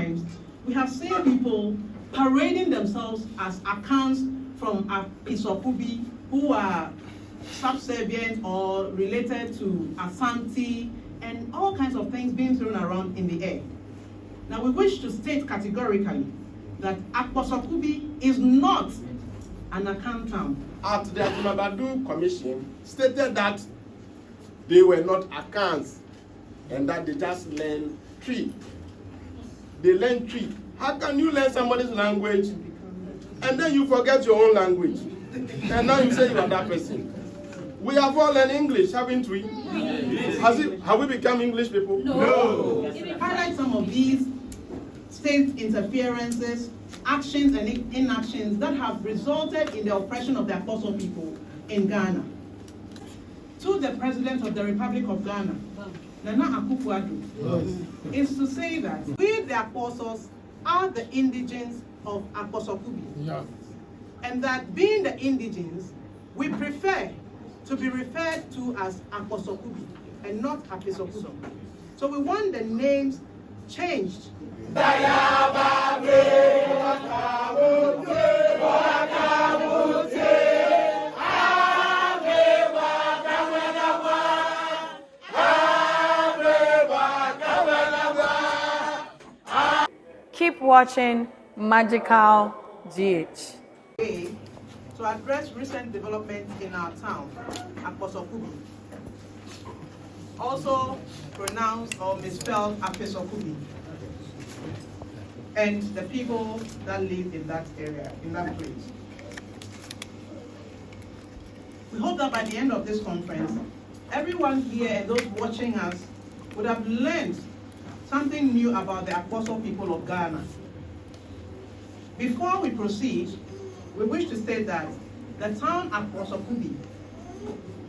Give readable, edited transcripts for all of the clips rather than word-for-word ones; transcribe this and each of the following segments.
times, we have seen people parading themselves as Akans from Akposokubi, who are subservient or related to Asante, and all kinds of things being thrown around in the air. Now, we wish to state categorically that Akposokubi is not an Akan town. At the Akimabadu Commission stated that they were not Akans and that they just learn tree. They learn tree. How can you learn somebody's language and then you forget your own language? And now you say you are that person. We have all learned English, haven't we? Have we become English people? No. Highlight some of these state interferences, actions and inactions that have resulted in the oppression of the Akposo people in Ghana. To the President of the Republic of Ghana, Nana Akufo-Addo, is to say that we, the Akposos, are the indigenes of Akposo-Kubi. Yeah. And that being the indigenes, we prefer to be referred to as Akposo-Kubi and not Apesokubi. So we want the names changed. Keep watching Magical GH. To address recent developments in our town, Akposo-Kubi, also pronounced or misspelled Apesokubi, and the people that live in that area, in that place. We hope that by the end of this conference, everyone here and those watching us would have learned something new about the Akposo people of Ghana. Before we proceed, we wish to state that the town Akposo-Kubi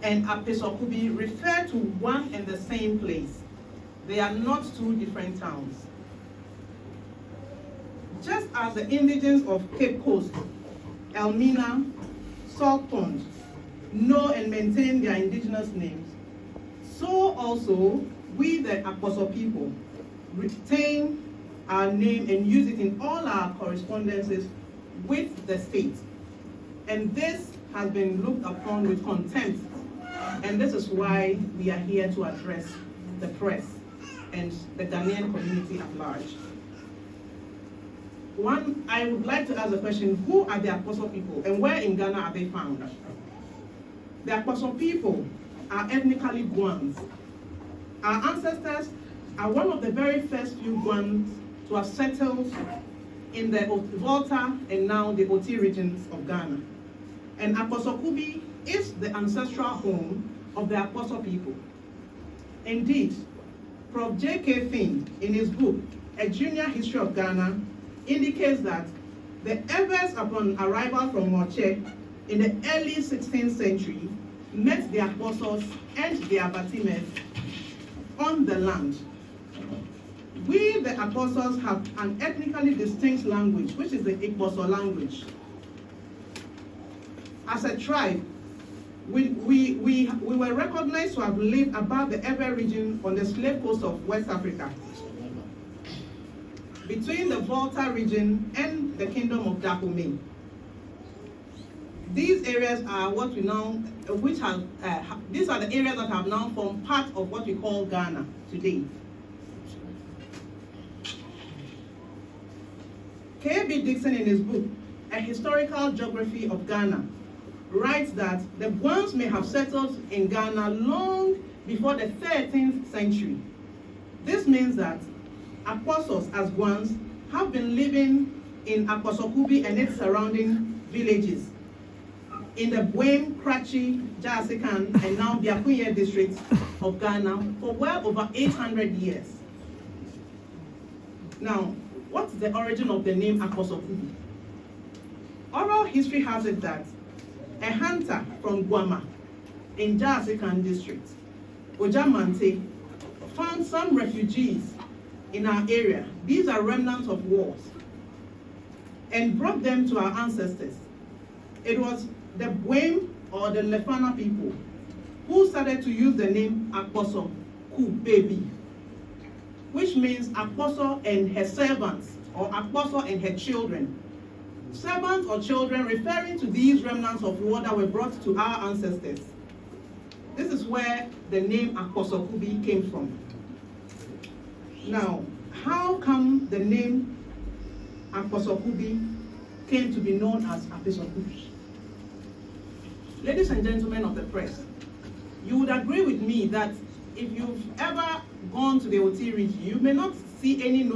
and Apesokubi refer to one and the same place. They are not two different towns. Just as the indigenes of Cape Coast, Elmina, Saltpond, know and maintain their indigenous names, so also we, the Akposo people, retain our name and use it in all our correspondences with the state. And this has been looked upon with contempt. And this is why we are here to address the press and the Ghanaian community at large. One, I would like to ask the question, who are the Akposo people and where in Ghana are they found? The Akposo people are ethnically Guans. Our ancestors are one of the very first few Guans to have settled in the Volta and now the Oti regions of Ghana. And Akposo-Kubi is the ancestral home of the Akposo people. Indeed, Prof. J.K. Finn, in his book, A Junior History of Ghana, indicates that the Evers, upon arrival from Moche in the early 16th century, met the Akposos and the Abatimes on the land. We, the Akposos, have an ethnically distinct language, which is the Akposo language. As a tribe, we were recognized to have lived above the Ever region on the slave coast of West Africa, between the Volta region and the Kingdom of Dahomey. These areas are what we now, these are the areas that have now formed part of what we call Ghana today. K.B. Dixon, in his book, A Historical Geography of Ghana, writes that the Guans may have settled in Ghana long before the 13th century. This means that Akposos as Guans have been living in Akposo-Kubi and its surrounding villages in the Bawumia, Krachi, Jasikan, and now Biakuye districts of Ghana for well over 800 years. Now, what's the origin of the name Akposo-Kubi? Oral history has it that a hunter from Guama in Jasikan district, Ojamante, found some refugees in our area. These are remnants of wars, and brought them to our ancestors. It was the Bawumia or the Lefana people who started to use the name Akposo-Kubi. which means Akposo and her servants, or Akposo and her children. Servants or children referring to these remnants of war that were brought to our ancestors. This is where the name Akposokubi came from. Now, how come the name Akposokubi came to be known as Apesokubi? Ladies and gentlemen of the press, you would agree with me that if you've ever gone to the OT region, you may not see any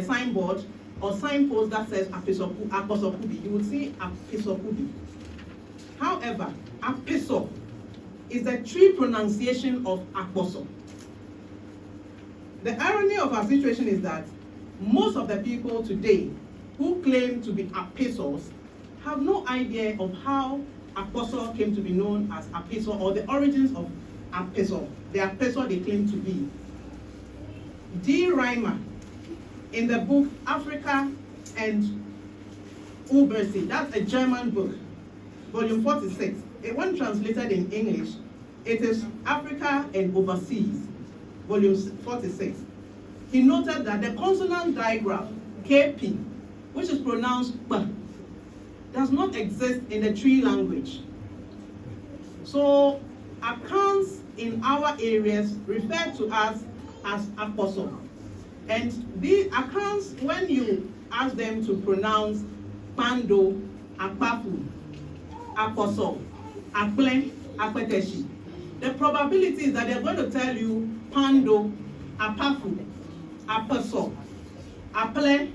signboard or signpost that says Akposokubi. You will see Apesokubi. However, Apeso is the true pronunciation of Akposo. The irony of our situation is that most of the people today who claim to be Apesos have no idea of how Akposo came to be known as Apeso, or the origins of Apeso, the Apeso they claim to be. D. Reimer, in the book Africa and Übersee, that's a German book, volume 46. When translated in English, it is Africa and Overseas, volume 46. He noted that the consonant digraph KP, which is pronounced P, does not exist in the Tree language. So Akans in our areas refer to us as Akposo. And the Akans, when you ask them to pronounce Pando, Akpafu, Akposo, Akple, Akpeteshi, the probability is that they're going to tell you Pando, Apafu, Apeso, Akple.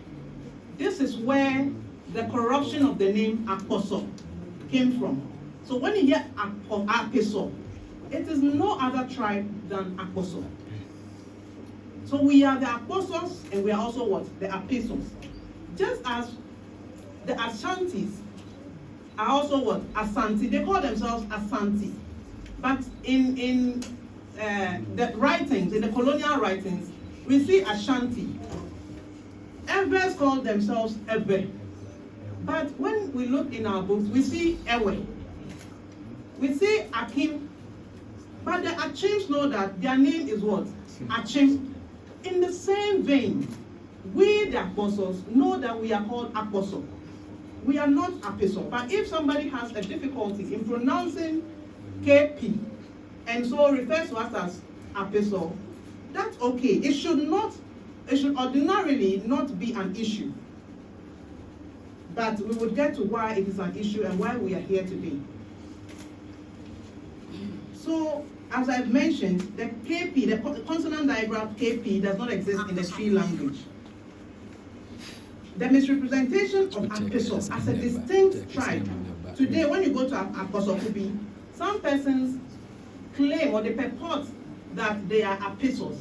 This is where the corruption of the name Akposo came from. So when you hear Apeso, it is no other tribe than Akposo. So we are the Akposos, and we are also what? The Apesos. Just as the Ashantis are also what? Asante. They call themselves Asante. But in the writings, in the colonial writings, we see Ashanti. Evers call themselves Ebe. But when we look in our books, we see Ewe. We see Akim. But the Achims know that their name is what? Achim. In the same vein, we the Akposos know that we are called Akposo. We are not Apeso. But if somebody has a difficulty in pronouncing KP, and so refers to us as Apeso, that's okay. It should ordinarily not be an issue. But we would get to why it is an issue and why we are here today. So, as I've mentioned, the KP, the consonant digraph KP, does not exist in the Tree language. The misrepresentation of Akposo as a distinct tribe. Today, when you go to Akposokubi, some persons claim or they purport that they are Apesos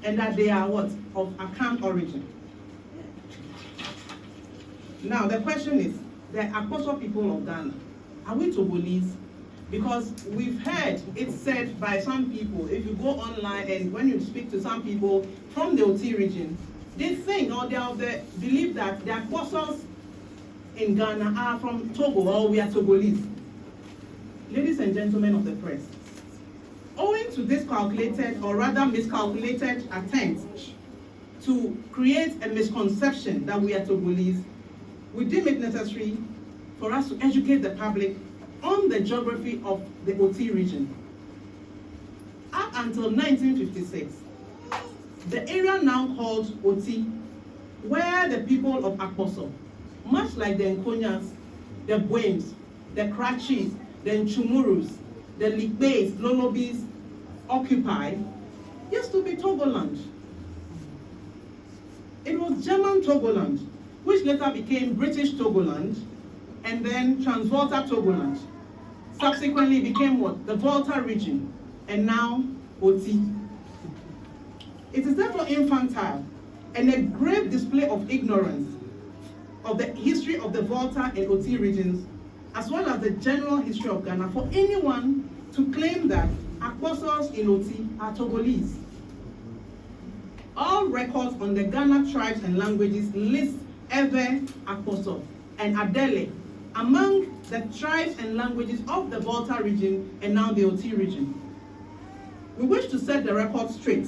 and that they are what? Of Akan origin. Now, the question is, the Akposo people of Ghana, are we Togolese? Because we've heard it said by some people, if you go online and when you speak to some people from the OT region, they think or they are of the belief that the Akposos in Ghana are from Togo, or we are Togolese. Ladies and gentlemen of the press, owing to this calculated or rather miscalculated attempt to create a misconception that we are Togolese, we deem it necessary for us to educate the public on the geography of the OT region. Up until 1956, the area now called OT, where the people of Akposo, much like the Nkonyas, the Buems, the Krachis, the Nchumurus, the Likbes, Lolobis, occupy, used to be Togoland. It was German Togoland, which later became British Togoland, and then Transvolta Togoland. Subsequently became what? The Volta region, and now OT. It is therefore infantile and a grave display of ignorance of the history of the Volta and OT regions, as well as the general history of Ghana, for anyone to claim that Akposos in OT are Togolese. All records on the Ghana tribes and languages list Ewe, Akposo, and Adele among the tribes and languages of the Volta region and now the OT region. We wish to set the record straight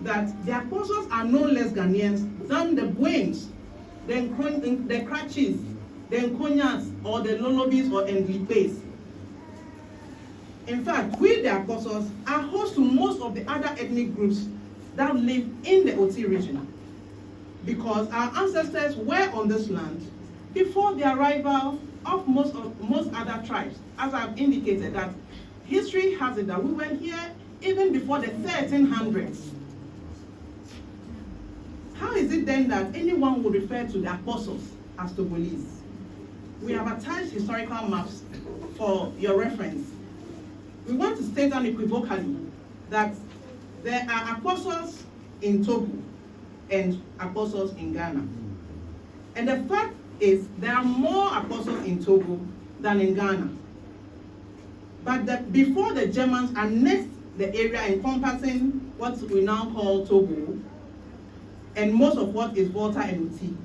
that the Akposos are no less Ghanaians than the Guans, the Krachis, the Nkonyas, or the Lolobis or Ndlipes. In fact, we the Akposos are host to most of the other ethnic groups that live in the Oti region, because our ancestors were on this land before the arrival of most other tribes. As I've indicated, that history has it that we were here even before the 1300s. How is it then that anyone would refer to the Akposos as Togolese? We have attached historical maps for your reference. We want to state unequivocally that there are Akposos in Togo and Akposos in Ghana. And the fact is, there are more Akposos in Togo than in Ghana. But before the Germans annexed the area encompassing what we now call Togo, and most of what is Volta and Uti,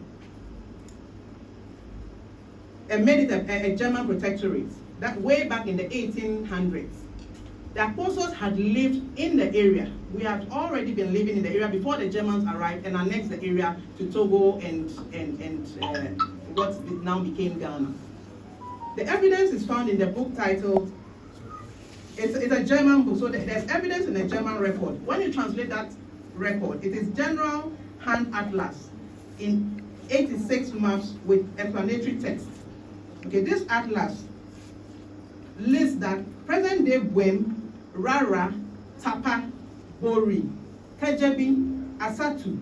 and made it a German protectorate, that way back in the 1800s. The Akposos had lived in the area. We had already been living in the area before the Germans arrived and annexed the area to Togo and what now became Ghana. The evidence is found in the book titled, it's a German book, so there's evidence in a German record. When you translate that record, it is General Hand Atlas in 86 maps with explanatory text. Okay, this atlas lists that present-day Gwem, Rara, Tapa, Bori, Kejebi, Asatu,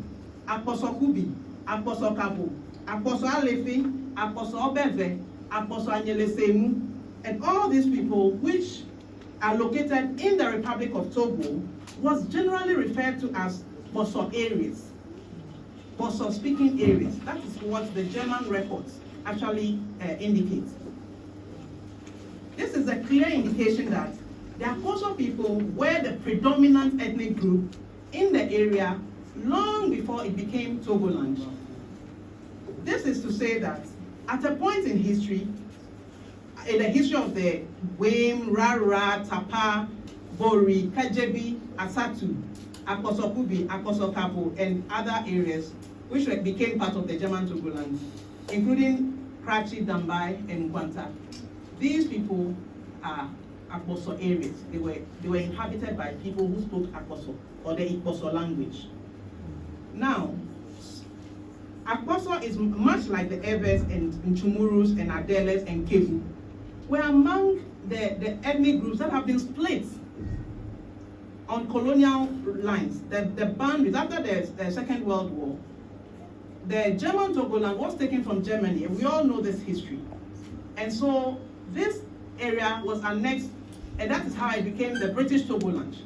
Akposokubi, Akposo-Kabo, Akposo-Alefi, Akposo-Obeve, Akposo-Anyelesemu, and all these people which are located in the Republic of Togo was generally referred to as Boso areas, Boso speaking areas. That is what the German records actually indicate. This is a clear indication that the Akposo people were the predominant ethnic group in the area long before it became Togoland. This is to say that at a point in history, in the history of the Gwem, Rara, Tapa, Bori, Kajebi, Asatu, Akposo-Kubi, Akposo-Kabo, and other areas which became part of the German Togoland, including Krachi, Dambai, and Guanta. These people are Akposo areas. They were inhabited by people who spoke Akposo, or the Akposo language. Now, Akposo is much like the Evers and Nchumurus and Adeles and Kevu. We're among the ethnic groups that have been split on colonial lines. The boundaries, after the Second World War, the German Togoland was taken from Germany, and we all know this history. And so this area was annexed, and that is how it became the British Togoland.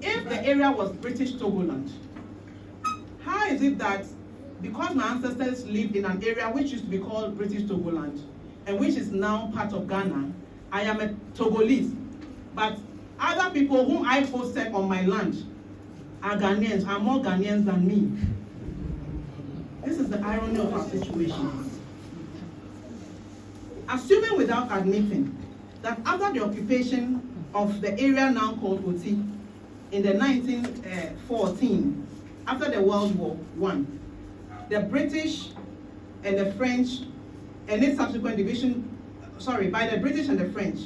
If the area was British Togoland, how is it that, because my ancestors lived in an area which used to be called British Togoland, and which is now part of Ghana, I am a Togolese, but other people whom I hosted on my land are Ghanaians, are more Ghanaians than me. This is the irony of our situation. Assuming without admitting that after the occupation of the area now called Oti in the 1914, after the World War I, the British and the French and its subsequent division, by the British and the French,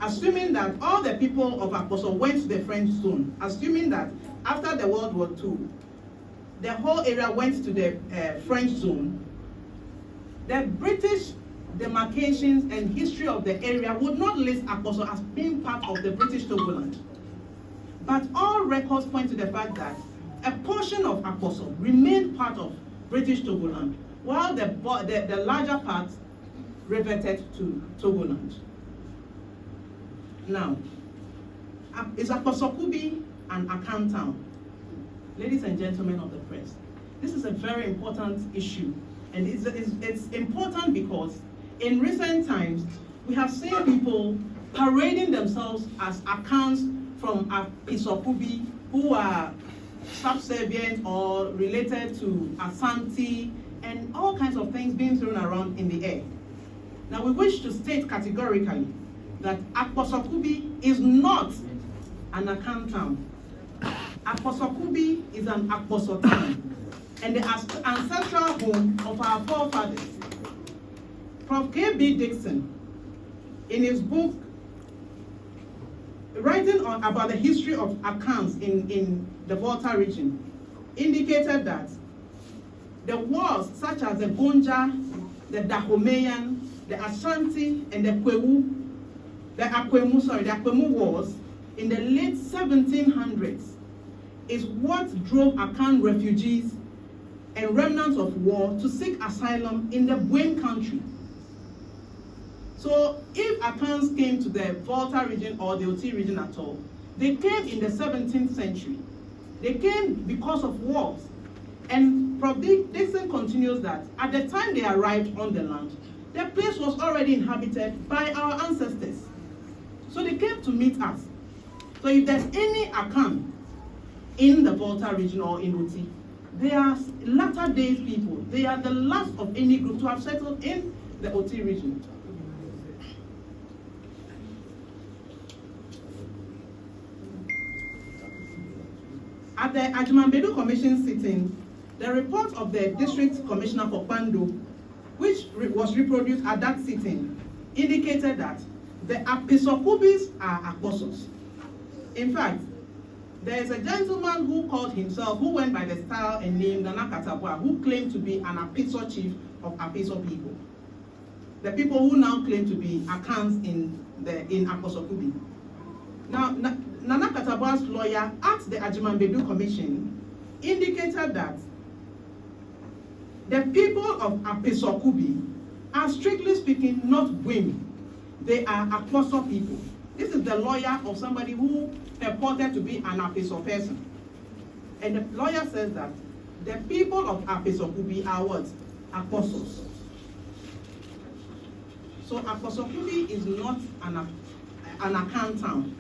assuming that all the people of Akposo went to the French zone, assuming that after the World War II, the whole area went to the French zone, the British demarcations and history of the area would not list Akposo as being part of the British Togoland. But all records point to the fact that a portion of Akposo remained part of British Togoland, while the larger part reverted to Togoland. Now, is Akposo-Kubi an Akan town? Ladies and gentlemen of the press, this is a very important issue, and it's important because in recent times we have seen people parading themselves as Akans from Akposo-Kubi who are subservient or related to Asante, and all kinds of things being thrown around in the air. Now we wish to state categorically that Akposo-Kubi is not an Akan town. Akposo-Kubi is an Akposo town and the ancestral home of our forefathers. Prof. K.B. Dixon, in his book, writing about the history of Akans in the Volta region, indicated that the wars such as the Gonja, the Dahomeyan, the Ashanti, and the Akwemu wars in the late 1700s is what drove Akan refugees and remnants of war to seek asylum in the Guan country. So if Akans came to the Volta region or the Oti region at all, they came in the 17th century. They came because of wars. And Prof. Dixon continues that at the time they arrived on the land, the place was already inhabited by our ancestors. So they came to meet us. So if there's any Akan in the Volta region or in Oti, they are latter days people. They are the last of any group to have settled in the Oti region. At the Ajimambedu Commission sitting, the report of the District Commissioner for Pando, which was reproduced at that sitting, indicated that the Apesokubi are Akposos. In fact, there is a gentleman who went by the style and name Nana Katabwa, who claimed to be an Apeso chief of Apeso people. The people who now claim to be Akans in Akposokubi. Now, Nana Katabwa's lawyer at the Ajimambedu Commission indicated that the people of Apesokubi are, strictly speaking, not women. They are Akposo people. This is the lawyer of somebody who purported to be an Apeso person. And the lawyer says that the people of Apesokubi are what? Akposos. So Akposokubi is not an Akan town.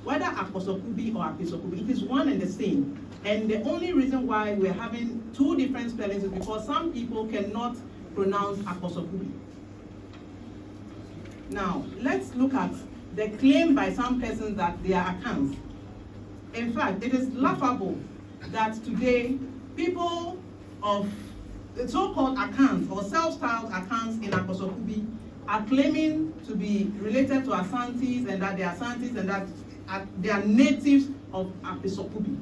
Whether Akposokubi or Apesokubi, it is one and the same. And the only reason why we're having two different spellings is because some people cannot pronounce Akposokubi. Now, let's look at the claim by some persons that they are Akans. In fact, it is laughable that today people of the so-called Akans or self-styled Akans in Akposokubi are claiming to be related to Asantis and that they are Asantis and that they are natives of Akposokubi.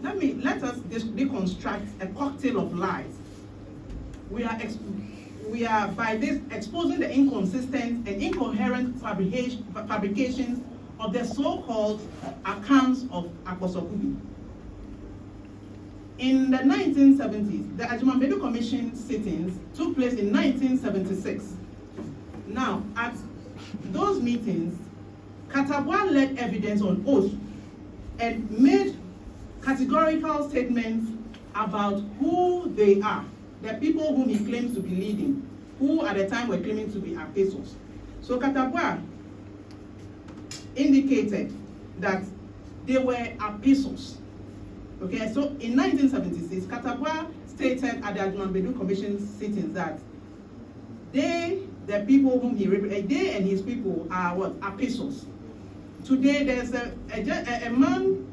Let us deconstruct a cocktail of lies. We are by this exposing the inconsistent and incoherent fabrications of the so-called Akans of Akposokubi. In the 1970s, the Ajimambedu Commission sittings took place in 1976. Now, at those meetings, Katabwa led evidence on oath and made categorical statements about who they are, the people whom he claims to be leading, who at the time were claiming to be Apesos. So Katabwa indicated that they were Apesos. Okay, so in 1976, Katabwa stated at the Ajimambedu Commission sittings that the people whom he represents, they and his people are what? Apesos. Today, there's a man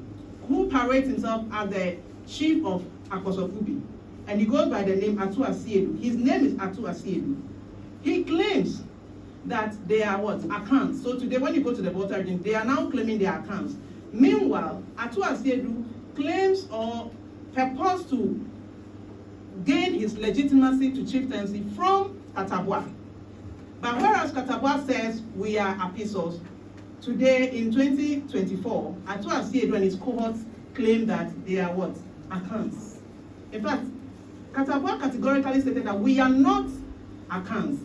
who parades himself as the chief of Akposokubi, and he goes by the name Atu Asiedu. His name is Atu Asiedu. He claims that they are what? Akans. So today, when you go to the Volta region, they are now claiming they are Akans. Meanwhile, Atu Asiedu claims or purports to gain his legitimacy to chieftaincy from Katabwa. But whereas Katabwa says we are Apesos, today in 2024, Atu Asiedu and his cohorts claim that they are what? Akans. In fact, Katabwa categorically stated that we are not Akans.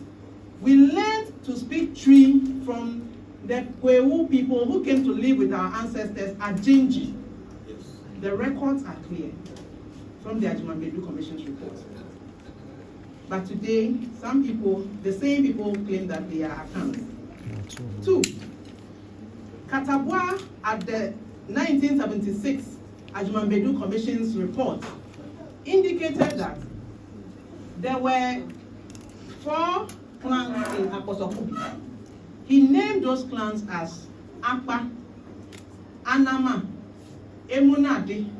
We learned to speak Tree from the Kwewu people who came to live with our ancestors at Jinji. Yes. The records are clear from the Ajimambedu Commission's report. But today, some people, the same people, claim that they are Akans. Two, Katabwa at the 1976 Ajimambedu Commission's report indicated that there were 4 clans in Akposokubi. He named those clans as Akpa, Anama, Emunade,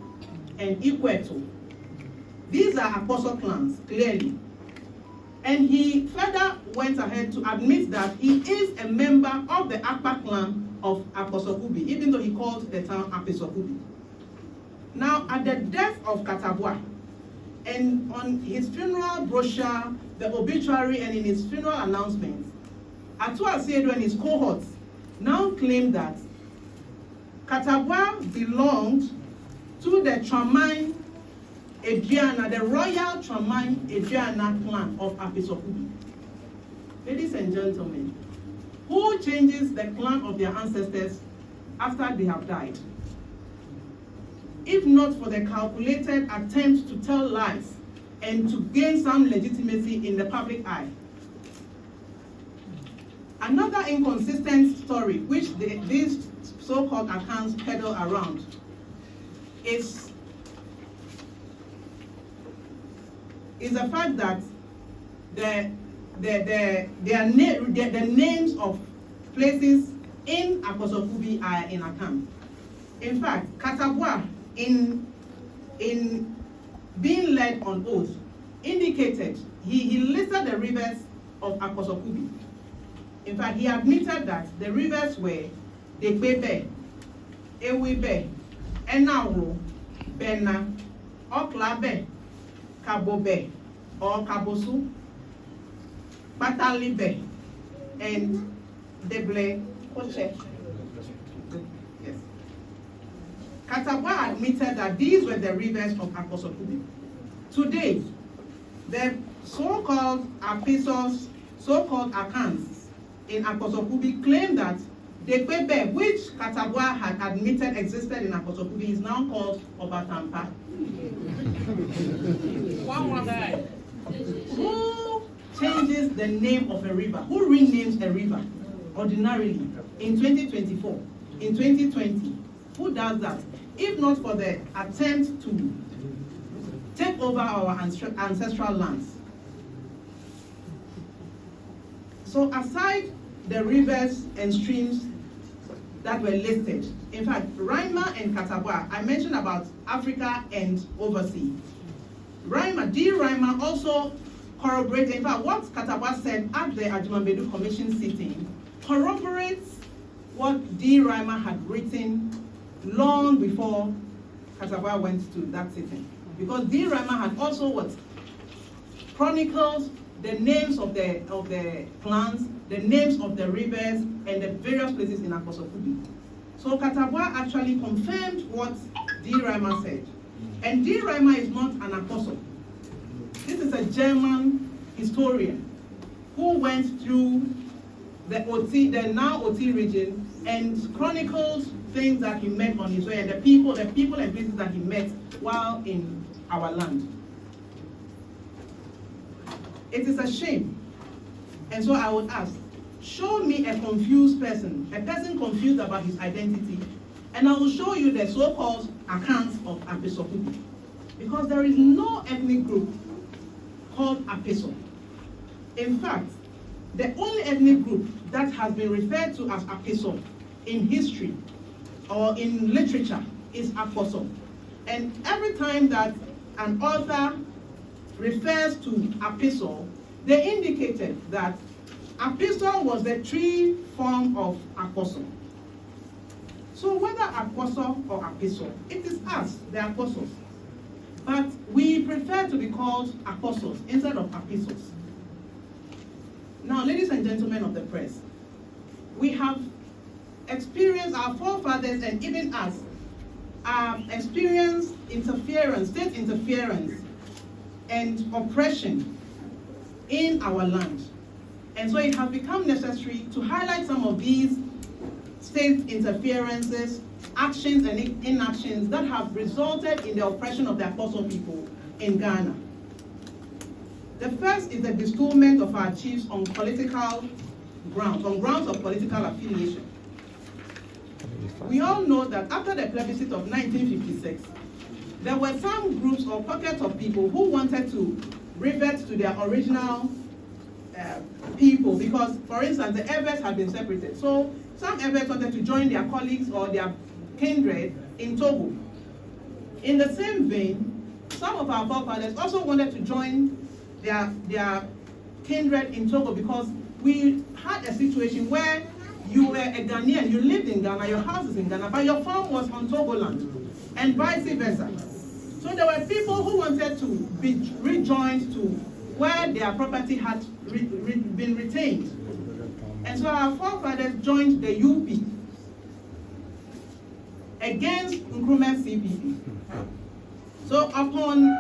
and Ikweto. These are Akposo clans, clearly. And he further went ahead to admit that he is a member of the Akpa clan of Akposokubi, even though he called the town Apesokubi. Now, at the death of Katabwa, and on his funeral brochure, the obituary, and in his funeral announcements, Atua Siedo and his cohorts now claim that Katabwa belonged to the Tramine Adriana, the royal Tramine Adriana clan of Apesokubi. Ladies and gentlemen, who changes the clan of their ancestors after they have died? If not for the calculated attempt to tell lies and to gain some legitimacy in the public eye. Another inconsistent story which these so-called Akans peddle around is the fact that the names of places in Akposo-Kubi are in Akans. In fact, Katabwa, in being led on oath, indicated he listed the rivers of Akposo-Kubi. In fact, he admitted that the rivers were Dekbebe, Ewibe, Enauro, Bena, Oklabe, Kabobe, or Kabosu, Batalibe, and Deble Koche. Yes. Katabwa admitted that these were the rivers of Akposo-Kubi. Today, the so-called Apesos, so-called Akans in Akposo-Kubi claim that the Kwebe, which Katabwa had admitted existed in Akposo-Kubi, is now called Obatampa. Who changes the name of a river? Who renames a river ordinarily in 2024, in 2020? Who does that? If not for the attempt to take over our ancestral lands. So aside the rivers and streams that were listed, in fact, Raima and Katabwa, I mentioned about Africa and overseas. Raima also corroborates, in fact, what Katabwa said at the Ajumambedu Commission sitting corroborates what D. Raima had written long before Katabwa went to that sitting. Because D. Raima had also what? Chronicled the names of the clans, the names of the rivers, and the various places in Akposo-Kubi. So Katabwa actually confirmed what D. Raima said. And D. Raima is not an Akposo. This is a German historian who went through the OT, the now OT region, and chronicled things that he met on his way, and the people and places that he met while in our land. It is a shame. And so I would ask, show me a confused person, a person confused about his identity, and I will show you the so-called Akans of Apesokubi. Because there is no ethnic group called Apeso. In fact, the only ethnic group that has been referred to as Apeso in history or in literature is Akposo. And every time that an author refers to Apeso, they indicated that Apeso was the tree form of Akposo. So whether Akposo or Apeso, it is us, the Akposos. But we prefer to be called Akposos instead of Apesos. Now, ladies and gentlemen of the press, we have experienced, our forefathers and even us, experienced interference, state interference, and oppression in our land. And so it has become necessary to highlight some of these state interferences, actions and inactions that have resulted in the oppression of the Akposo people in Ghana. The first is the bestowment of our chiefs on political grounds, on grounds of political affiliation. We all know that after the plebiscite of 1956, there were some groups or pockets of people who wanted to revert to their original people because, for instance, the Evers had been separated. So some Evers wanted to join their colleagues or their kindred in Togo. In the same vein, some of our forefathers also wanted to join their kindred in Togo, because we had a situation where you were a Ghanaian, you lived in Ghana, your house is in Ghana, but your farm was on Togoland, and vice versa. So there were people who wanted to be rejoined to where their property had been retained. And so our forefathers joined the UP against Nkrumah's CPP. So upon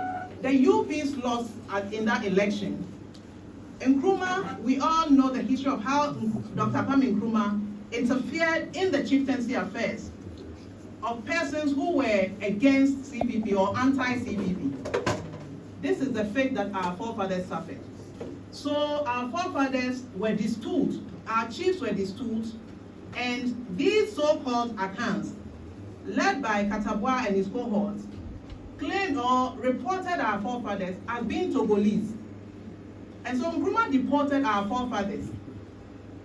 the UP's loss in that election, Nkrumah, we all know the history of how Dr. Kwame Nkrumah interfered in the chieftaincy affairs of persons who were against CPP or anti-CPP. This is the fate that our forefathers suffered. So our forefathers were distilled, our chiefs were distilled, and these so-called Akans, led by Katabwa and his cohorts, claimed or reported our forefathers as being Togolese. And so Nkrumah deported our forefathers.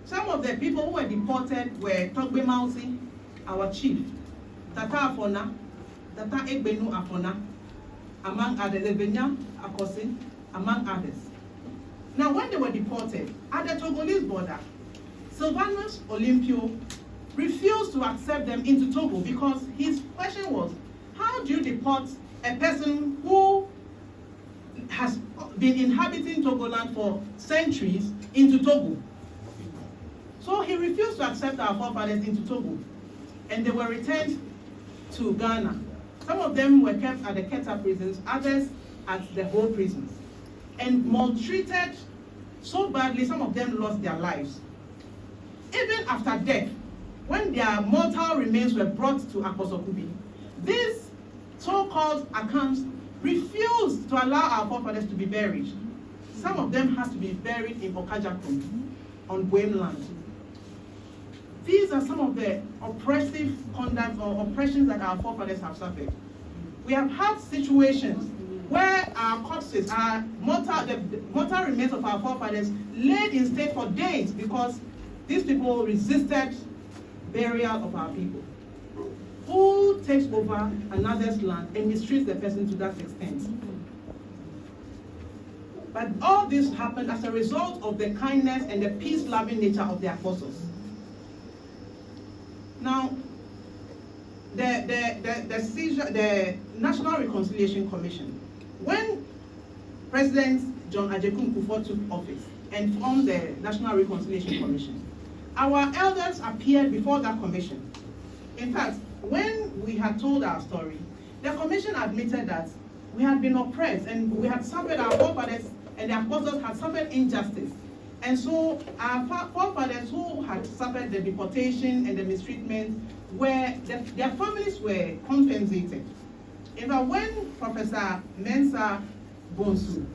Some of the people who were deported were Togbe Mausi, our chief, Tata Afona, Tata Egbenu Afona, among others, Ebenya Akosin, among others. Now, when they were deported at the Togolese border, Sylvanus Olympio refused to accept them into Togo, because his question was, how do you deport a person who has been inhabiting Togoland for centuries into Togo? So he refused to accept our forefathers into Togo, and they were returned to Ghana. Some of them were kept at the Keta prisons, others at the Ho prisons, and maltreated so badly, some of them lost their lives. Even after death, when their mortal remains were brought to Akposokubi, these so-called Akans refused to allow our forefathers to be buried. Some of them has to be buried in Okajakun, on Bawumia land. These are some of the oppressive conduct or oppressions that our forefathers have suffered. We have had situations where our corpses, the mortal remains of our forefathers, laid in state for days because these people resisted burial of our people. Who takes over another's land and mistreats the person to that extent? But all this happened as a result of the kindness and the peace-loving nature of the apostles. Now, the National Reconciliation Commission, when President John Ajekun Kufuor took office and formed the National Reconciliation Commission, our elders appeared before that commission. In fact, when we had told our story, the commission admitted that we had been oppressed and we had suffered, our forefathers and the apostles had suffered injustice. And so our forefathers who had suffered the deportation and the mistreatment, their families were compensated. In fact, when Professor Mensa Bonsu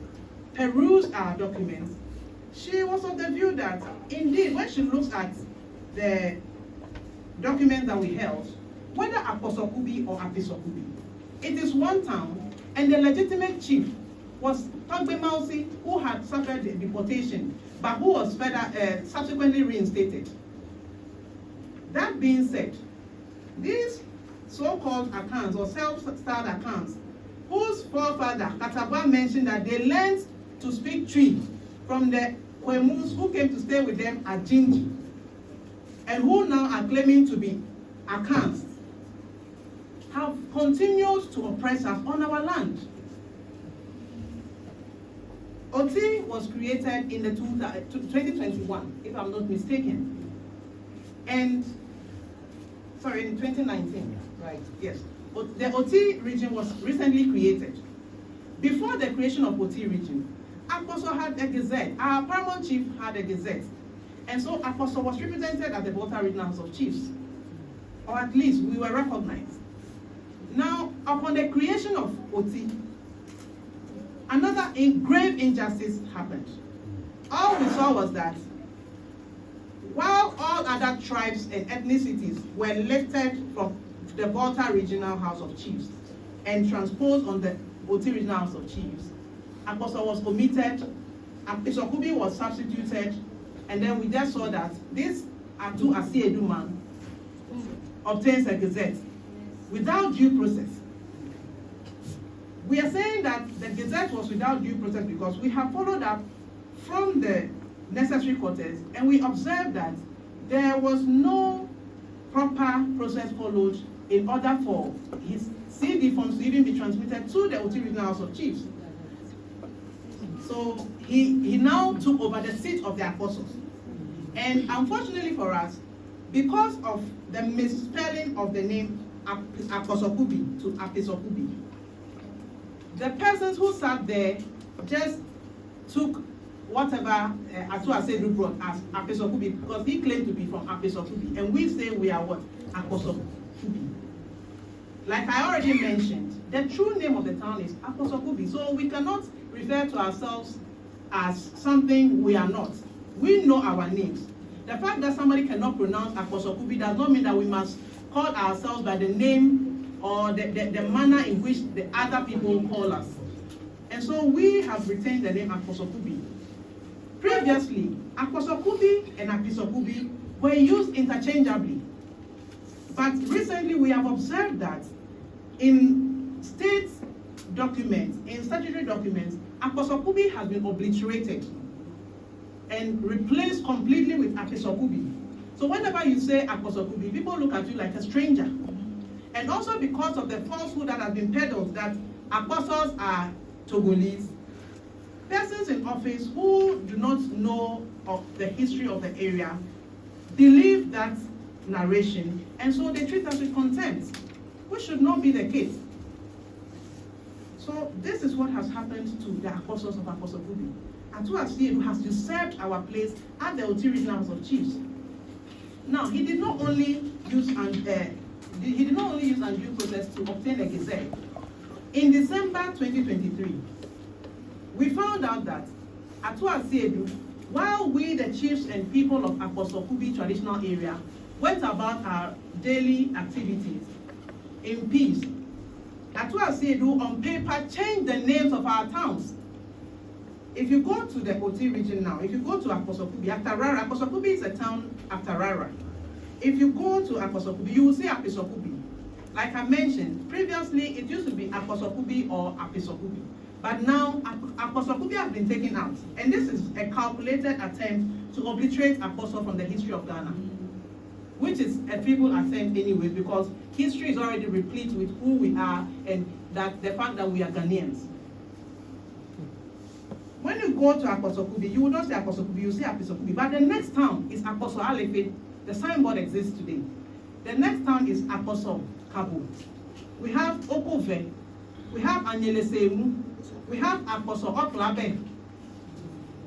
perused our documents, she was of the view that, indeed, when she looks at the documents that we held, whether Akposo-Kubi or Apesokubi, it is one town, and the legitimate chief was Togbe Mausi, who had suffered the deportation, but who was subsequently reinstated. That being said, these so-called Akans or self-styled Akans, whose forefather Katabwa mentioned that they learned to speak Twi from the Kwemus who came to stay with them at Jinji, and who now are claiming to be Akans, have continued to oppress us on our land. OT was created in the 2021, if I'm not mistaken. And, sorry, in 2019, right, yes. The OT region was recently created. Before the creation of OT region, Akposo had a Gazette. Our paramount chief had a Gazette. And so Akposo was represented at the Volta Regional House of Chiefs. Or at least we were recognized. Now, upon the creation of OT, another grave injustice happened. All we saw was that while all other tribes and ethnicities were lifted from the Volta Regional House of Chiefs and transposed on the OT Regional House of Chiefs, Akposo was omitted, Akposo-Kubi was substituted, and then we just saw that this Adu Asiedu man obtains a Gazette without due process. We are saying that the Gazette was without due process because we have followed up from the necessary quarters and we observed that there was no proper process followed in order for his CD forms to even be transmitted to the Oti Regional House of Chiefs. So he now took over the seat of the Akposos. And unfortunately for us, because of the misspelling of the name Akposokubi to Apesokubi, the persons who sat there just took whatever Atuasedu brought as Apesokubi because he claimed to be from Akposokubi, and we say we are what? Akposo-Kubi. Like I already mentioned, the true name of the town is Akposokubi, so we cannot refer to ourselves as something we are not. We know our names. The fact that somebody cannot pronounce Akposokubi does not mean that we must call ourselves by the name or the manner in which the other people call us. And so we have retained the name Akposokubi. Previously, Akposokubi and Apesokubi were used interchangeably. But recently we have observed that in state documents, in statutory documents, Akposokubi has been obliterated and replaced completely with Apesokubi. So whenever you say Akposokubi, people look at you like a stranger. And also because of the falsehood that has been peddled that Akposos are Togolese, persons in office who do not know of the history of the area believe that narration, and so they treat us with contempt, which should not be the case. So this is what has happened to the Akposos of Akposo-Kubi. Atuasedu has usurped our place at the Oti Regional House of Chiefs. Now, he did not only use undue process to obtain a Gazette. In December 2023, we found out that Atuasedu, while we, the chiefs and people of Akposo-Kubi traditional area, went about our daily activities in peace, Atuasedu on paper changed the names of our towns. If you go to the Oti region now, if you go to Akposo-Kubi, after Rara, Akposo-Kubi is a town after Rara. If you go to Akposo-Kubi, you will see Apesokubi. Like I mentioned, previously it used to be Akposo-Kubi or Apesokubi. But now Akposo-Kubi has been taken out. And this is a calculated attempt to obliterate Akposo from the history of Ghana, which is a feeble attempt anyway, because history is already replete with who we are and that the fact that we are Ghanaians. When you go to Akposo-Kubi, you will not say Akposo-Kubi, you say Apesokubi. But the next town is Akposo-Alefe. The signboard exists today. The next town is Akposo-Kabo. We have Okove. We have Anyelesemu. We have Akposo-Oklabe.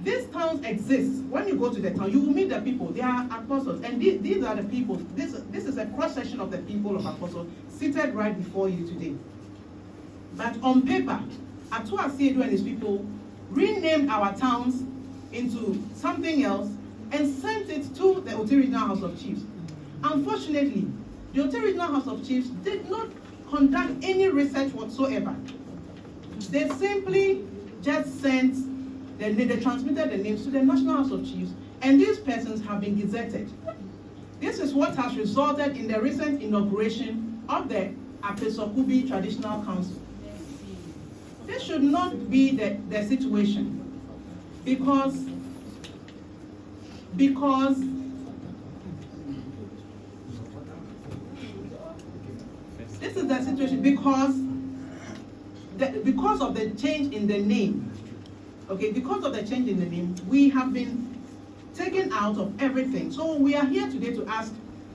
These towns exist. When you go to the town, you will meet the people. They are Akposos. And these are the people. This is a cross-section of the people of Akposo seated right before you today. But on paper, Atuasedu and his people renamed our towns into something else and sent it to the Oti Regional House of Chiefs. Unfortunately, the Oti Regional House of Chiefs did not conduct any research whatsoever. They simply just sent, they transmitted the names to the National House of Chiefs, and these persons have been gazetted. This is what has resulted in the recent inauguration of the Akposo-Kubi Traditional Council. This should not be the situation, because this is the situation because of the change in the name. Okay, because of the change in the name, we have been taken out of everything. So we are here today to ask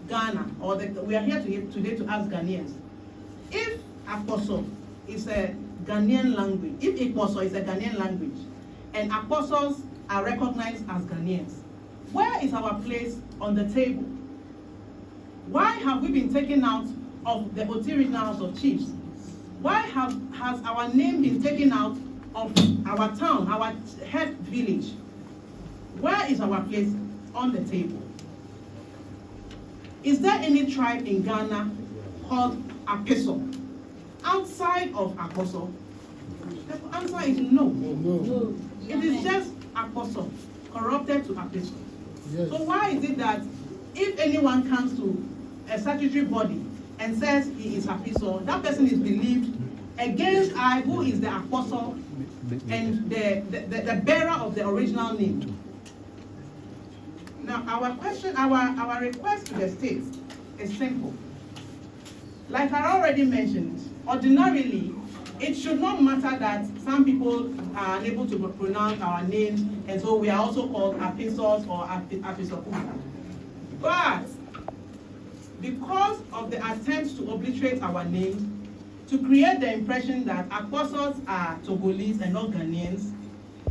Ghana, we are here today to ask Ghanaians, if Akposo is a Ghanaian language, if Akposo is a Ghanaian language, and Akposos are recognized as Ghanaians, where is our place on the table? Why have we been taken out of the Oti Regional House of Chiefs? Why has our name been taken out of our town, our head village? Where is our place on the table? Is there any tribe in Ghana called Apeso outside of Akposo? The answer is no. No. It is just Akposo corrupted to Apeso. Yes. So why is it that if anyone comes to a statutory body and says he is Apeso, that person is believed against I, who is the apostle and the bearer of the original name. Now, our request to the state is simple. Like I already mentioned, ordinarily, it should not matter that some people are unable to pronounce our names, and so we are also called Akposos or Apesokubi. But because of the attempts to obliterate our names, to create the impression that Akposos are Togolese and not Ghanaians,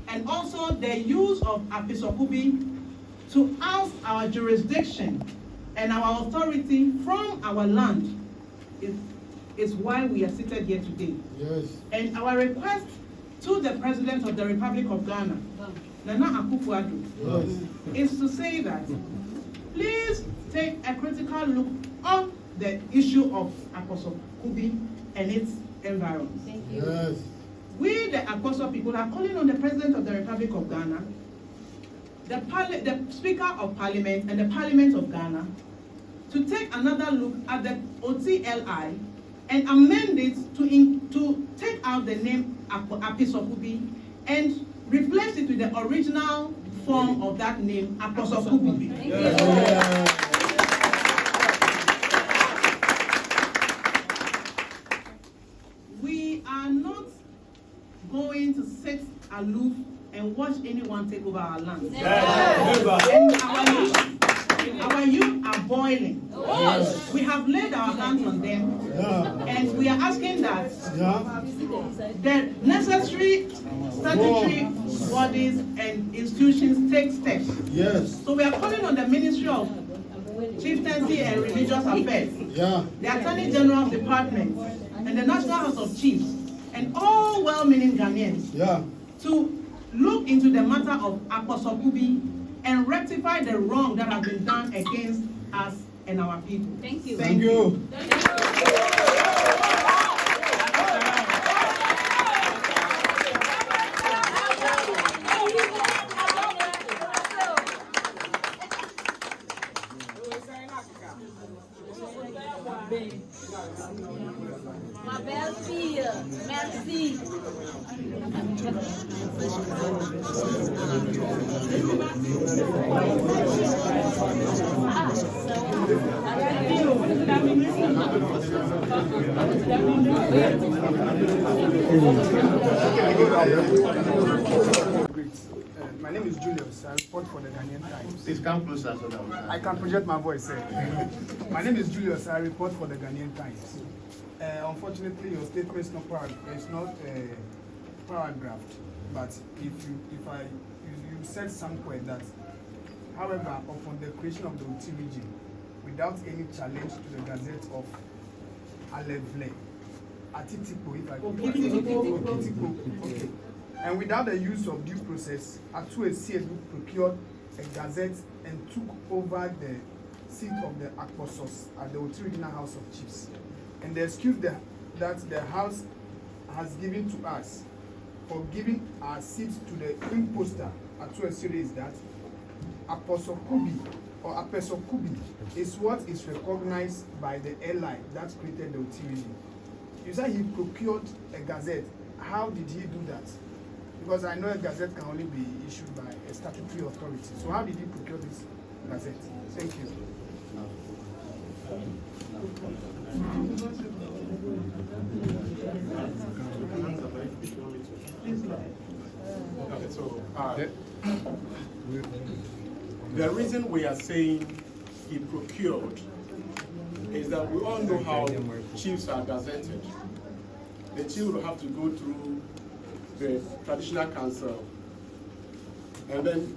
and also the use of Akposokubi to oust our jurisdiction and our authority from our land is why we are seated here today. Yes. And our request to the President of the Republic of Ghana, Nana Akufo-Addo, Yes. is to say that please take a critical look on the issue of Akposo-Kubi and its environs. Thank you. Yes. We, the Akposo people, are calling on the President of the Republic of Ghana, the Speaker of Parliament and the Parliament of Ghana to take another look at the OTLI and amend it to take out the name Apesokubi and replace it with the original form of that name, Akposo-Kubi. We are not going to sit aloof and watch anyone take over our land. And our youth are boiling. Yes. We have laid our hands on them, and we are asking that the necessary statutory bodies and institutions take steps. Yes. So we are calling on the Ministry of Chieftaincy and Religious Affairs, the Attorney General's Department, and the National House of Chiefs, and all well-meaning Ghanaians to look into the matter of Akposo-Kubi and rectify the wrong that has been done against us and our people. Thank you. Thank you. Ma belle fille, merci. My name is Julius. I report for the Ghanaian Times. Please come closer so that I can project my voice. My name is Julius. I report for the Ghanaian Times. Unfortunately, your statement is not paragraphed. But if you said somewhere that, however, upon the creation of the Uti region, without any challenge to the Gazette of Alevle, Atitipo, if I okay. And without the use of due process, Atuesi procured a Gazette and took over the seat of the Akposos at the Uti Regional House of Chiefs. And the excuse that the House has given to us for giving our seat to the imposter Atuesi is that Akposo-Kubi or Apesokubi is what is recognized by the airline that created the Uti region. You said he procured a Gazette. How did he do that? Because I know a Gazette can only be issued by a statutory authority. So how did he procure this Gazette? Thank you. Okay, so the reason we are saying he procured is that we all know how chiefs are gazetted. The chief will have to go through the traditional council, and then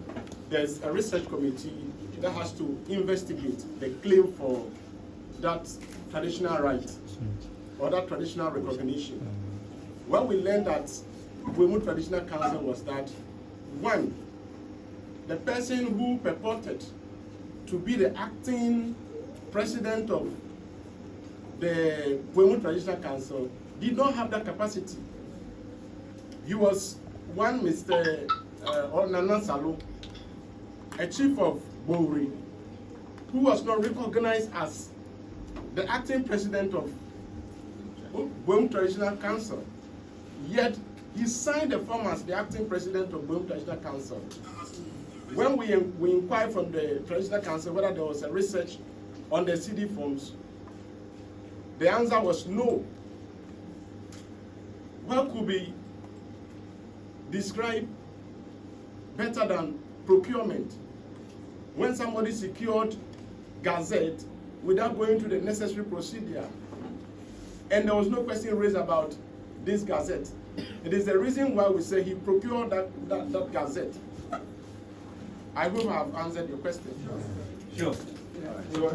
there's a research committee that has to investigate the claim for that traditional right or that traditional recognition. What we learned at Women Traditional Council was that, one, the person who purported to be the acting president of the Women Traditional Council did not have that capacity. He was one Mr. Nana Salo, a chief of Bawumia, who was not recognized as the acting president of Bawumia Traditional Council. Yet he signed the form as the acting president of Bawumia Traditional Council. When we inquired from the Traditional Council whether there was a research on the CD forms, the answer was no. What could be described better than procurement? When somebody secured Gazette without going through the necessary procedure, and there was no question raised about this Gazette. It is the reason why we say he procured that Gazette. I hope I have answered your question. Sure. So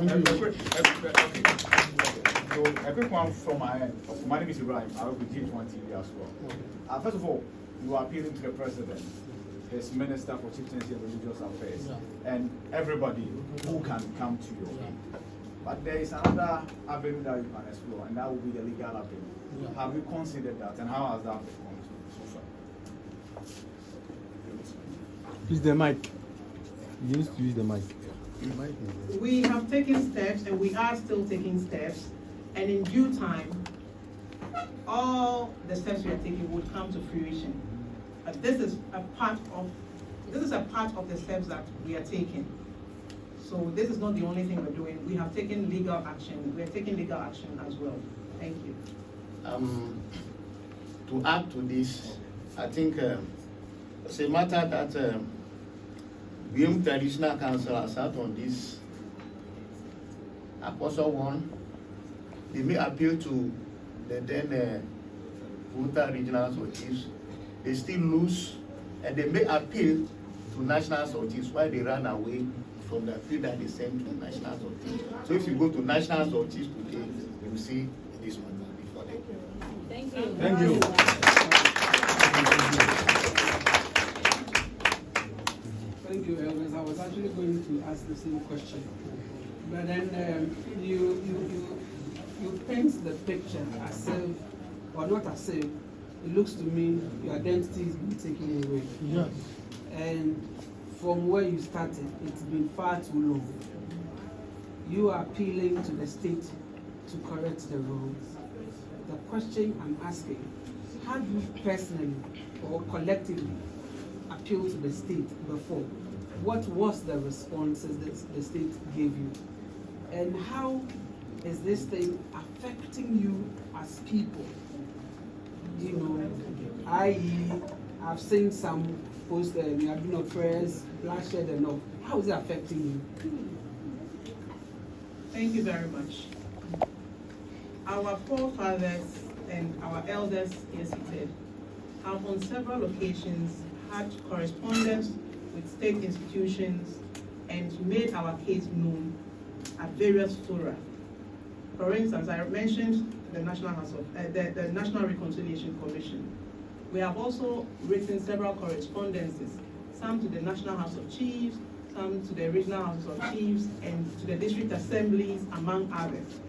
a quick one from my end. My name is Ibrahim. I work with G1 TV as well. First of all, you are appealing to the president, his minister for chieftaincy and religious affairs, and everybody who can come to your aid. But there is another avenue that you can explore, and that will be the legal avenue. Have you considered that, and how has that gone so far? Use the mic. You need to use the mic. We have taken steps, and we are still taking steps, and in due time, all the steps we are taking would come to fruition. But this is a part of the steps that we are taking. So this is not the only thing we're doing. We have taken legal action. We are taking legal action as well. Thank you. To add to this, I think it's a matter that Bawumia Traditional Council has sat on this Akposo 1. They may appeal to the then Refuting regional chiefs. They still lose, and they may appeal to national chiefs while they run away from the appeal that they sent to national chiefs. So if you go to national chiefs today, you will see this one before them. Thank you. Thank you. Thank you, Elders. I was actually going to ask the same question, but then you paint the picture as if, or not as if, it looks to me your identity has been taken away. Yes. And from where you started, it's been far too long. You are appealing to the state to correct the wrongs. The question I'm asking, how do you personally or collectively appeal to the state before? What was the responses that the state gave you? And how is this thing affecting you as people? You know, i.e., I've seen some posts that we are doing prayers, bloodshed and all. How is it affecting you? Thank you very much. Our forefathers and our elders here seated have on several occasions had correspondence with state institutions and made our case known at various fora. For instance, I mentioned the National House of the National Reconciliation Commission. We have also written several correspondences, some to the National House of Chiefs, some to the Regional Houses of Chiefs, and to the district assemblies, among others.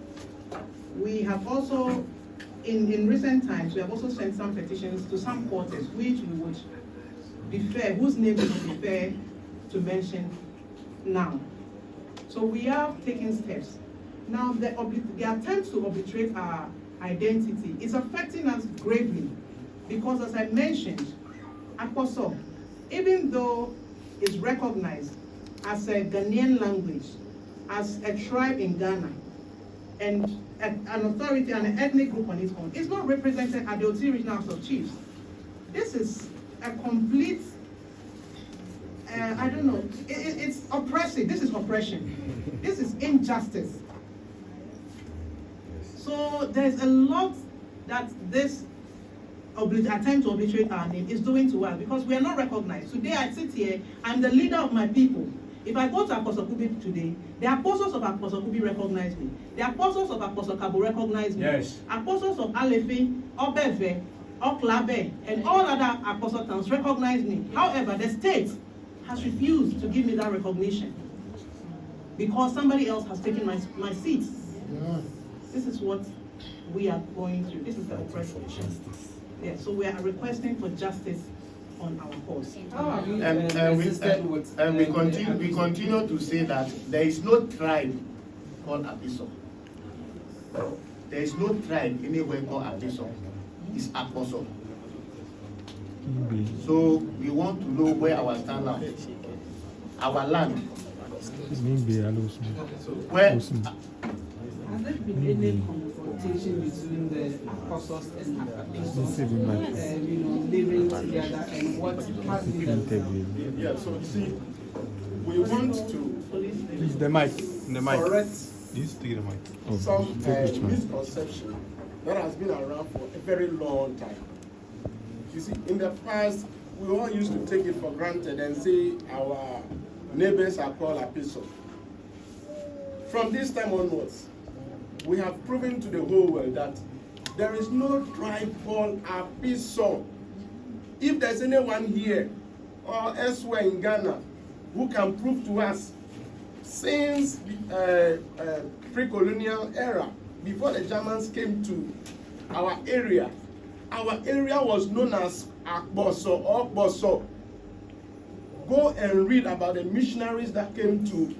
We have also, in recent times, we have also sent some petitions to some quarters, which we would be fair, whose names would be fair to mention now. So we are taking steps. Now, the attempt to obliterate our identity is affecting us gravely, because as I mentioned, Akposo, even though it's recognized as a Ghanaian language, as a tribe in Ghana, and an authority and an ethnic group on its own, it's not represented at the Oti Regional House of Chiefs. This is a complete, I don't know, it's oppressive. This is oppression. This is injustice. So there's a lot that this attempt to obliterate our name is doing to us, because we are not recognized. Today I sit here, I'm the leader of my people. If I go to Akposo-Kubi today, the Akposos of Akposo-Kubi recognize me. The Akposos of Akposo-Kubi recognize me. Yes. Akposos of Alefe, Obeve, Oklabe, and all other Akposo towns recognize me. However, the state has refused to give me that recognition because somebody else has taken my seat. Yes. This is what we are going through. This is the oppression. Yeah, so we are requesting for justice on our cause. And we continue to say that there is no tribe called Apeso. there is no tribe anywhere called Apeso. It's Akposo. So we want to know where our stand now. Our land. Where? Has there been any confrontation between the Akposos and Apesos, living together, and what has been? Yeah, so you see, we want to Please, the mic. correct Please take the mic. some misconception that has been around for a very long time. You see, in the past, we all used to take it for granted and say our neighbors are called Apeso. From this time onwards, we have proven to the whole world that there is no tribe called Apeso. If there's anyone here or elsewhere in Ghana who can prove to us since the pre-colonial era, before the Germans came to our area was known as Akposo or Akposo. Go and read about the missionaries that came to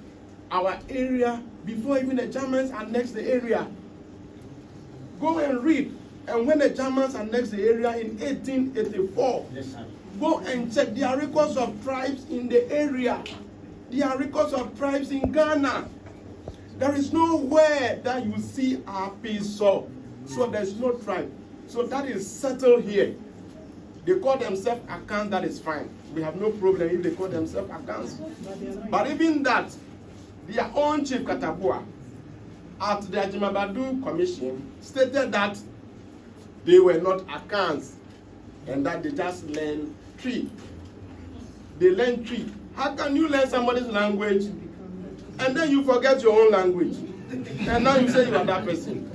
our area before even the Germans annexed the area. Go and read. And when the Germans annexed the area in 1884, go and check. There are records of tribes in the area. There are records of tribes in Ghana. There is nowhere that you see Apeso. So there's no tribe. So that is settled here. They call themselves Akans, that is fine. We have no problem if they call themselves Akans. But even that, their own chief Katabua at the Ajimabadu Commission stated that they were not Akans and that they just learn tree. They learn tree. How can you learn somebody's language and then you forget your own language? And now you say you are that person.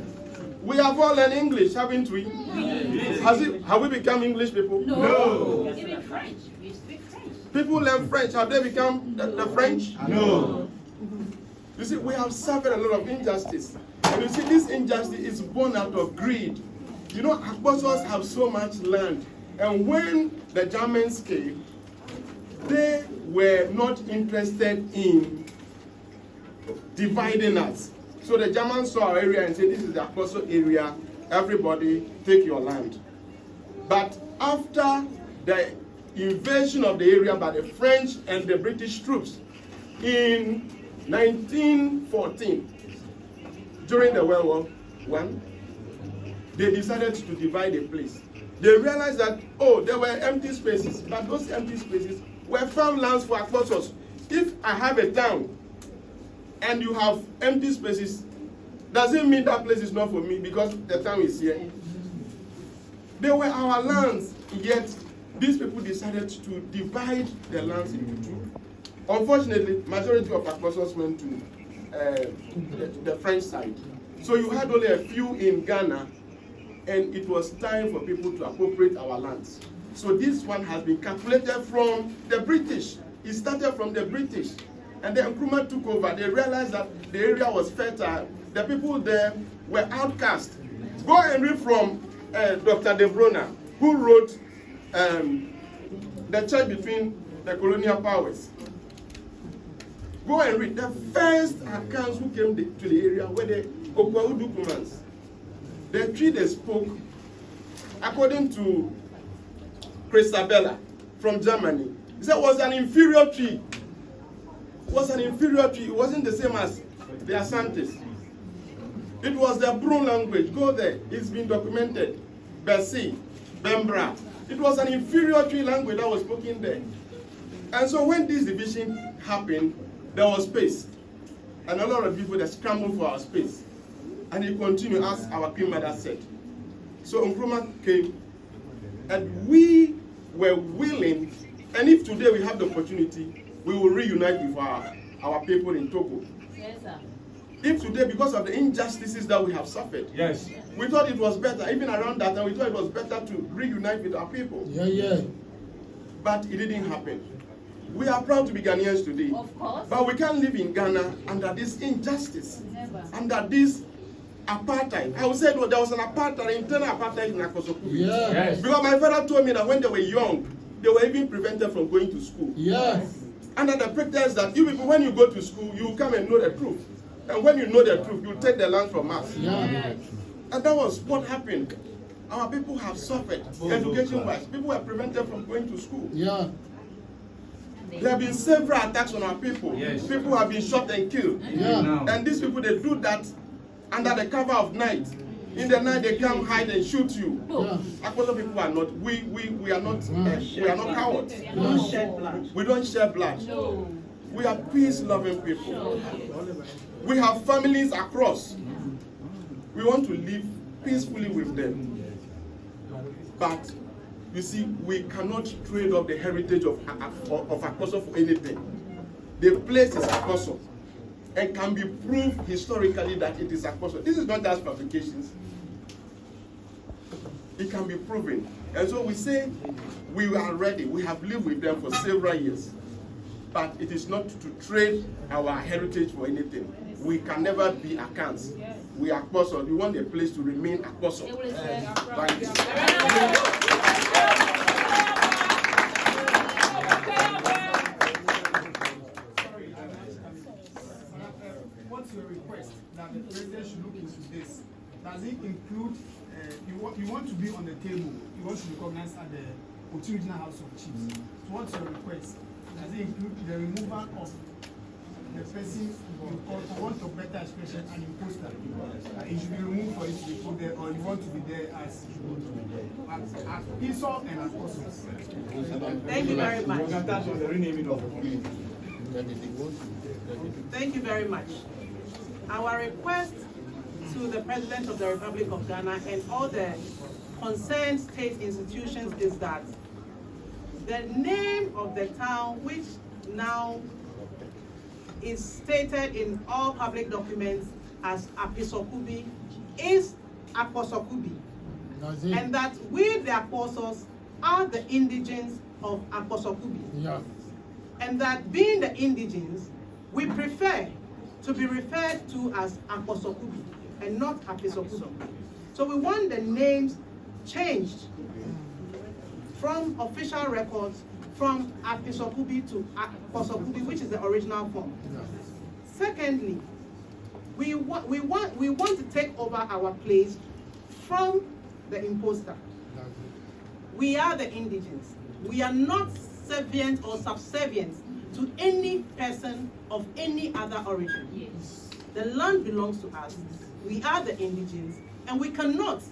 We have all learned English, haven't we? Have we become English people? No. Even French. We speak French. People learn French. Have they become the French? No. You see, we have suffered a lot of injustice. And you see, this injustice is born out of greed. You know, Akposos have so much land. And when the Germans came, they were not interested in dividing us. So the Germans saw our area and said, this is the Akposo area, everybody take your land. But after the invasion of the area by the French and the British troops in 1914, during the World War I, they decided to divide the place. They realized that, oh, there were empty spaces, but those empty spaces were farmlands for Akposos. If I have a town and you have empty spaces, doesn't mean that place is not for me because the town is here. They were our lands, yet these people decided to divide the lands into two. Unfortunately, majority of Akposos went to the French side. So you had only a few in Ghana, and it was time for people to appropriate our lands. So this one has been calculated from the British. It started from the British. And then Nkrumah took over. They realized that the area was fertile. The people there were outcast. Go and read from Dr. De Bruyne, who wrote The Church Between the Colonial Powers. Go and read. The first Akans who came to the area were the Okwaudukumans. The tree they spoke, according to Christabella from Germany, he said it was an inferior tree. It was an inferior tree. It wasn't the same as the Asantes. It was the Brun language. Go there. It's been documented. Bersi, Bembra. It was an inferior tree language that was spoken there. And so when this division happened, there was space. And a lot of people that scrambled for our space. And it continued as our Queen Mother said. So Nkrumah came, and we were willing, and if today we have the opportunity, we will reunite with our people in Togo. Yes, sir. If today, because of the injustices that we have suffered, Yes. we thought it was better, even around that time, we thought it was better to reunite with our people. Yeah. But it didn't happen. We are proud to be Ghanaians today. Of course. But we can't live in Ghana under this injustice, Never. under this apartheid. I would say there was an apartheid, internal apartheid in Akposokubi. Yeah. Yes. Because my father told me that when they were young, they were even prevented from going to school. Yes. Under the pretext that you people, when you go to school, you come and know the truth. And when you know the truth, you take the land from us. Yeah. And that was what happened. Our people have suffered education-wise. People were prevented from going to school. Yeah. There have been several attacks on our people. Yes. People have been shot and killed. Yeah. And these people, they do that under the cover of night. In the night, they come hide and shoot you. Yeah. Akposo people are not. We are not. We are not cowards. We don't shed blood. We don't shed blood. No. We are peace-loving people. We have families across. We want to live peacefully with them. But you see, we cannot trade off the heritage of Akposo for anything. The place is Akposo, and can be proved historically that it is Akposo. This is not just fabrications. It can be proven. And so we say we are ready. We have lived with them for several years. But it is not to trade our heritage for anything. We can never be Akans. We are Akposo. We want the place to remain Akposo. Thank you. What's your request that the president should look into this? Does it include, you want to be on the table, you want to be recognized at the Original House of Chiefs. So what's your request? Does it include the removal of the person you call, for want of better expression, an imposter? It should be removed for it to be put there, or you want to be there as Akposo and Akposo. Thank you very much. The renaming of Thank you very much. Our request to the President of the Republic of Ghana and all the concerned state institutions is that the name of the town, which now is stated in all public documents as Apesokubi, is Akposokubi. And that we, the Akposos, are the indigenes of Akposokubi. Yeah. And that being the indigenes, we prefer to be referred to as Akposokubi and not Apesokubi. So we want the names changed from official records from Apesokubi to Akposokubi, which is the original form. Secondly, we want to take over our place from the imposter. We are the indigenes. We are not subservient or subservient to any person of any other origin. Yes. The land belongs to us. We are the indigenes, and we cannot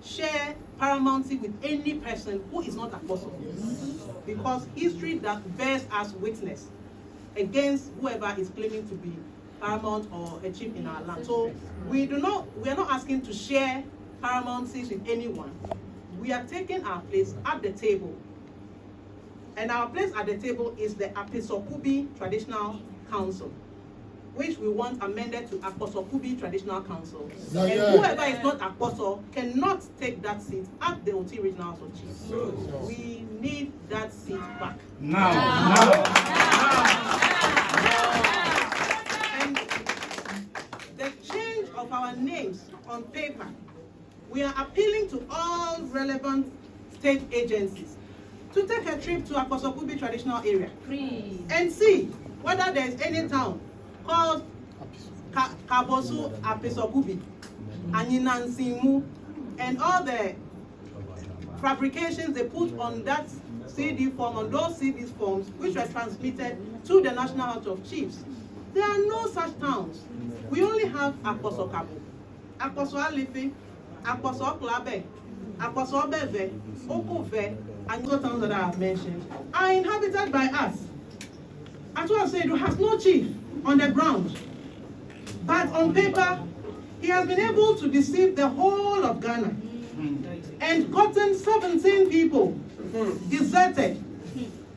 share paramountcy with any person who is not Akposo. Because history that bears us witness against whoever is claiming to be paramount or a chief in our land. So we are not asking to share paramountcies with anyone. We are taking our place at the table. And our place at the table is the Apesokubi Traditional Council, which we want amended to Akposo-Kubi Traditional Council. And whoever is not Akposo cannot take that seat at the Oti Regional House of Chiefs. We need that seat back. Now. And the change of our names on paper, we are appealing to all relevant state agencies to take a trip to Akposo-Kubi Traditional Area. Please. And see whether there is any town called Akposo of Apesokubi, Anyinansimu, and all the fabrications they put on that CD form, on those CD forms, which were transmitted to the National House of Chiefs. There are no such towns. We only have Akposo-Kabo, Akposo-Alifi, Akposo-Klabe, Akposo-Beve, Okove, and other towns that I have mentioned are inhabited by us. As well as said, who has no chief on the ground. But on paper, he has been able to deceive the whole of Ghana and gotten 17 people deserted,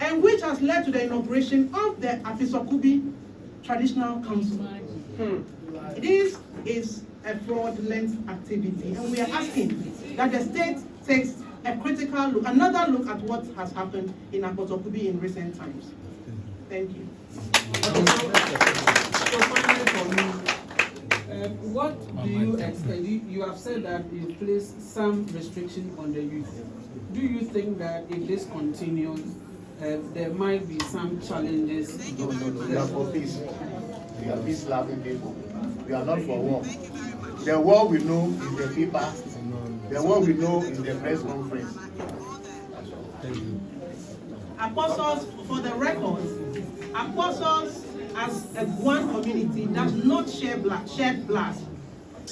and which has led to the inauguration of the Apesokubi Traditional Council. This is a fraudulent activity, and we are asking that the state takes a critical look, another look at what has happened in Akposo-Kubi in recent times. Thank you. What do you expect? You have said that you place some restriction on the youth. Do you think that if this continues, there might be some challenges? We are for peace. We are peace-loving people. We are not for war. The word we know in the paper, the word we know in the press conference. Thank you. Apostles, for the record, Apostles as a Guan community does not shed blood.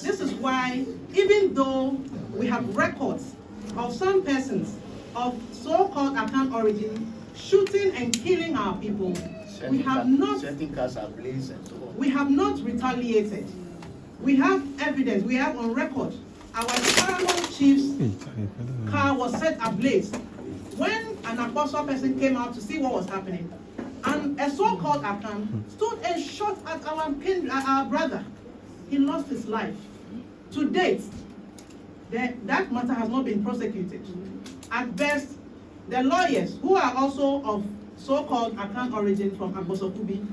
This is why, even though we have records of some persons of so-called Akan origin shooting and killing our people, we have not retaliated. We have evidence, we have on record, our paramount chief's car was set ablaze when an apostle person came out to see what was happening. And a so-called Akan stood and shot at our brother. He lost his life. To date, that matter has not been prosecuted. At best, the lawyers, who are also of so-called Akan origin from Akposo-Kubi,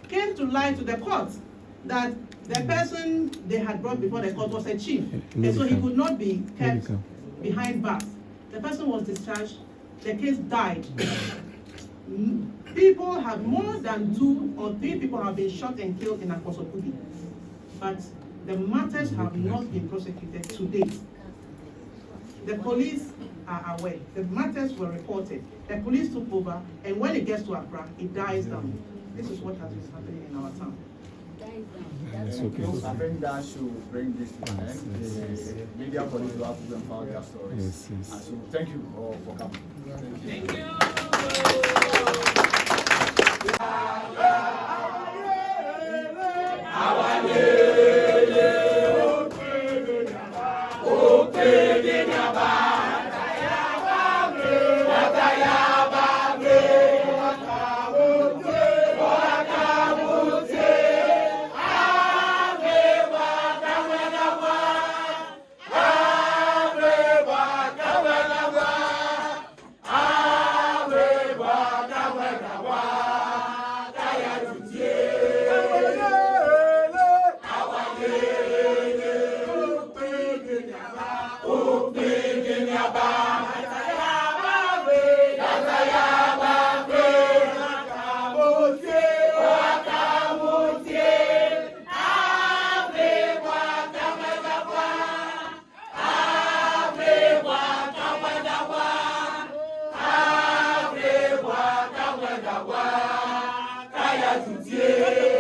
came to lie to the court that the person they had brought before the court was a chief, and so he could not be kept behind bars. The person was discharged, the case died. People have, more than 2 or 3 people have been shot and killed in Akposo-Kubi, but the matters have not been prosecuted to date. The police are aware. The matters were reported. The police took over, and when it gets to Accra, it dies down. This is what has been happening in our town. I think that should bring this to an end. The media police will have to go and file their stories. Yes. So thank you all for coming. Thank you. Yeah.